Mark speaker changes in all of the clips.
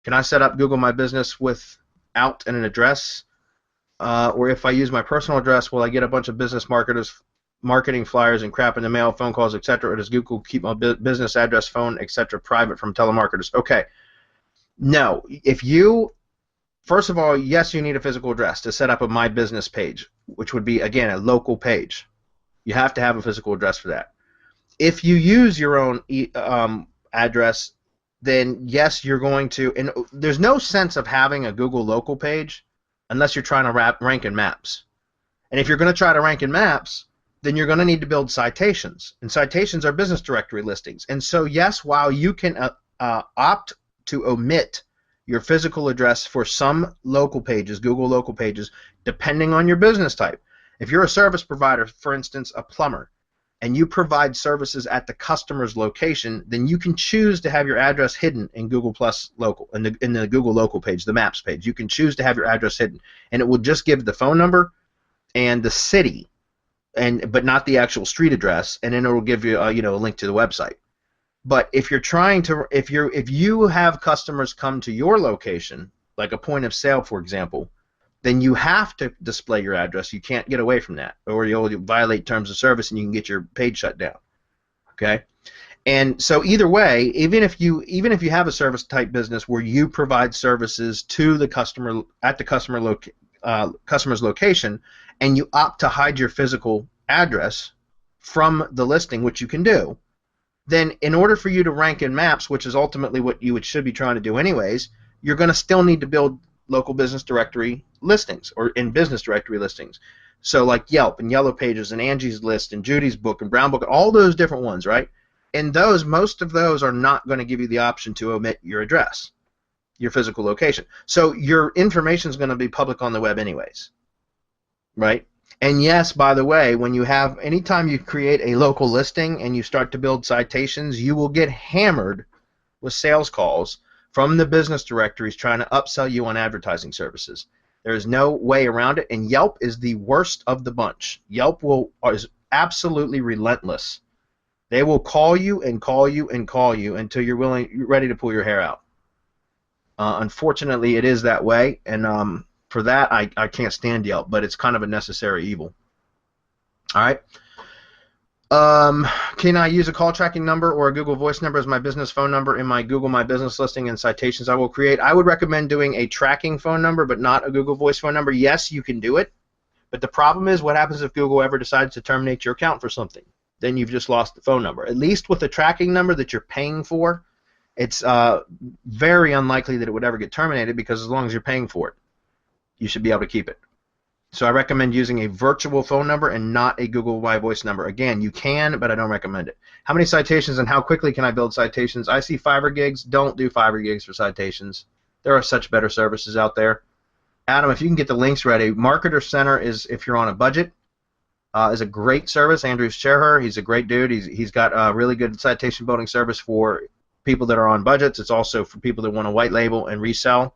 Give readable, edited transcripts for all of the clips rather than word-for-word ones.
Speaker 1: Can I set up Google My Business without an address? Or if I use my personal address, will I get a bunch of business marketing flyers and crap in the mail, phone calls, etc.? Or does Google keep my business address, phone, etc. private from telemarketers? Okay. No. First of all, yes, you need a physical address to set up a My Business page, which would be, again, a local page. You have to have a physical address for that. If you use your own address, then yes, you're going to, and there's no sense of having a Google local page unless you're trying to rank in maps. And if you're going to try to rank in maps, then you're going to need to build citations. And citations are business directory listings. And so yes, while you can opt to omit your physical address for some local pages, Google local pages, depending on your business type. If you're a service provider, for instance, a plumber, and you provide services at the customer's location, then you can choose to have your address hidden in Google Plus Local, in the Google Local page, the Maps page. You can choose to have your address hidden, and it will just give the phone number and the city, but not the actual street address, and then it will give you a link to the website. But if you're trying to, if you have customers come to your location, like a point of sale, for example, then you have to display your address. You can't get away from that, or you'll violate terms of service and you can get your page shut down. Okay, and so either way, even if you have a service type business where you provide services to the customer at the customer's location, and you opt to hide your physical address from the listing, which you can do, then in order for you to rank in maps, which is ultimately what you should be trying to do anyways, you're going to still need to build local business directory listings or in business directory listings. So like Yelp and Yellow Pages and Angie's List and Judy's Book and Brown Book, all those different ones, right? And most of those are not going to give you the option to omit your address, your physical location. So your information is going to be public on the web anyways, right? And yes, by the way, anytime you create a local listing and you start to build citations, you will get hammered with sales calls from the business directories trying to upsell you on advertising services. There is no way around it, and Yelp is the worst of the bunch. Yelp is absolutely relentless. They will call you and call you and call you until you're ready to pull your hair out. Unfortunately, it is that way, and for that, I can't stand Yelp, but it's kind of a necessary evil. All right. Can I use a call tracking number or a Google Voice number as my business phone number in my Google My Business listing and citations I will create? I would recommend doing a tracking phone number, but not a Google Voice phone number. Yes, you can do it, but the problem is what happens if Google ever decides to terminate your account for something? Then you've just lost the phone number. At least with the tracking number that you're paying for, it's very unlikely that it would ever get terminated because as long as you're paying for it, you should be able to keep it. So I recommend using a virtual phone number and not a Google My Voice number. Again, you can, but I don't recommend it. How many citations and how quickly can I build citations? I see Fiverr gigs. Don't do Fiverr gigs for citations. There are such better services out there. Adam, if you can get the links ready, Marketer Center is, if you're on a budget, is a great service. Andrew's Sherher, he's a great dude. He's got a really good citation building service for people that are on budgets. It's also for people that want to white label and resell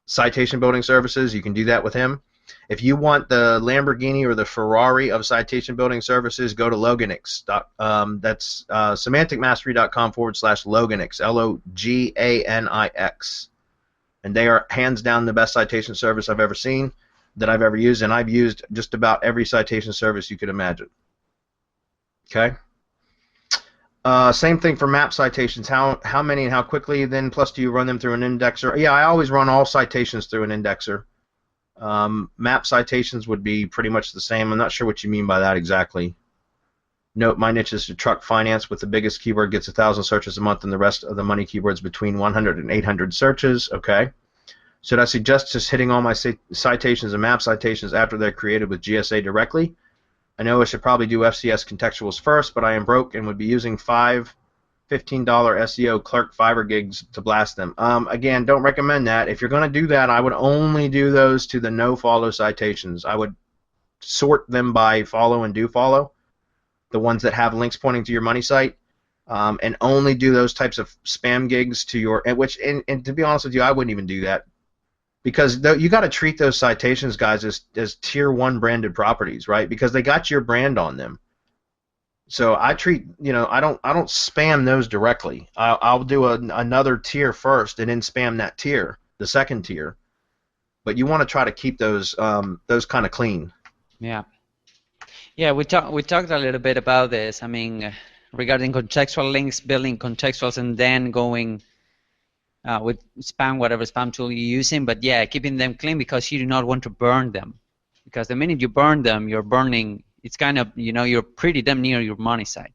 Speaker 1: citation building services. You can do that with him. If you want the Lamborghini or the Ferrari of citation building services, go to Loganix. That's semanticmastery.com/Loganix, Loganix. And they are hands down the best citation service I've ever seen, that I've ever used, and I've used just about every citation service you could imagine. Okay? Same thing for map citations. How many and how quickly then, plus do you run them through an indexer? Yeah, I always run all citations through an indexer. Map citations would be pretty much the same. I'm not sure what you mean by that exactly. Note my niche is to truck finance with the biggest keyword gets 1,000 searches a month and the rest of the money keywords between 100 and 800 searches. Okay. Should I suggest just hitting all my citations and map citations after they're created with GSA directly? I know I should probably do FCS contextuals first, but I am broke and would be using $15 SEO clerk Fiverr gigs to blast them. Again, don't recommend that. If you're going to do that, I would only do those to the no-follow citations. I would sort them by follow and do follow, the ones that have links pointing to your money site, and only do those types of spam gigs to your, and to be honest with you, I wouldn't even do that. Because you got to treat those citations, guys, as tier 1 branded properties, right? Because they got your brand on them. So I treat, I don't spam those directly. I'll do another tier first and then spam that tier, the second tier. But you want to try to keep those kind of clean.
Speaker 2: Yeah. Yeah, we talked a little bit about this. I mean, regarding contextual links, building contextuals, and then going with spam, whatever spam tool you're using. But yeah, keeping them clean because you do not want to burn them. Because the minute you burn them, you're burning. It's kind of, you're pretty damn near your money side.